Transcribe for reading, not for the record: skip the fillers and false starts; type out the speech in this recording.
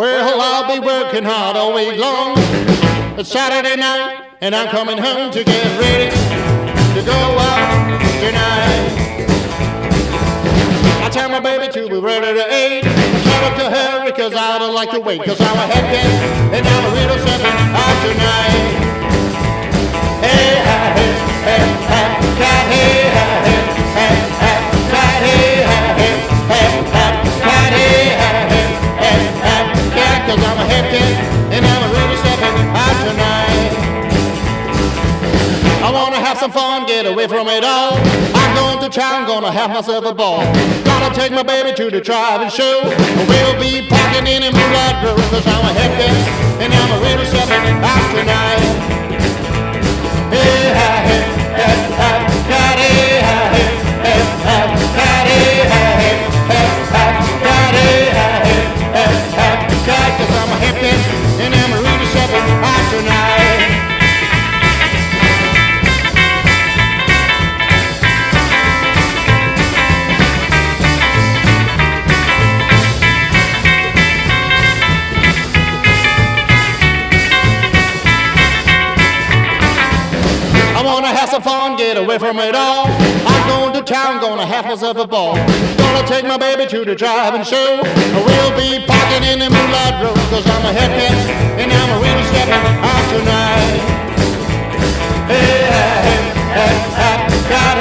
Well, I'll be working hard all week long. It's Saturday night, and I'm coming home to get ready to go out tonight. I tell my baby to be ready to 8. I tell her to hurry, cause I don't like to wait. Cause I'm a Hepcat, and I'm a little stepping out tonight. Hey, hey, hey, hey, Hepcat, hey, hey, hey, Hepcat, hey, hey, hey, Hepcat, hey, hey, hey, Hepcat. Cause I'm a Hepcat, and I'm a really stepping out tonight. I wanna have some fun, get away from it all. I'm going to town, gonna have myself a ball. Gonna take my baby to the driving show. We'll be parking in a moonlight road. Cause I'm a Hepcat, and I'm a really stepping out tonight. Hey, hey, hey, Hepcat, hey, hey, hey, Hepcat, hey, hey, hey, Hepcat, hey, hey, hey, Hepcat. Cause I'm a Hepcat, and I'm a really stepping out tonight. I wanna have some fun, get away from it all. I'm going to town, gonna have myself a ball. Gonna take my baby to the driving show. We'll be parking in the moonlight road. Cause I'm a Hepcat, and I'm a really stepping out tonight. Hey, hey, hey, hey, hey,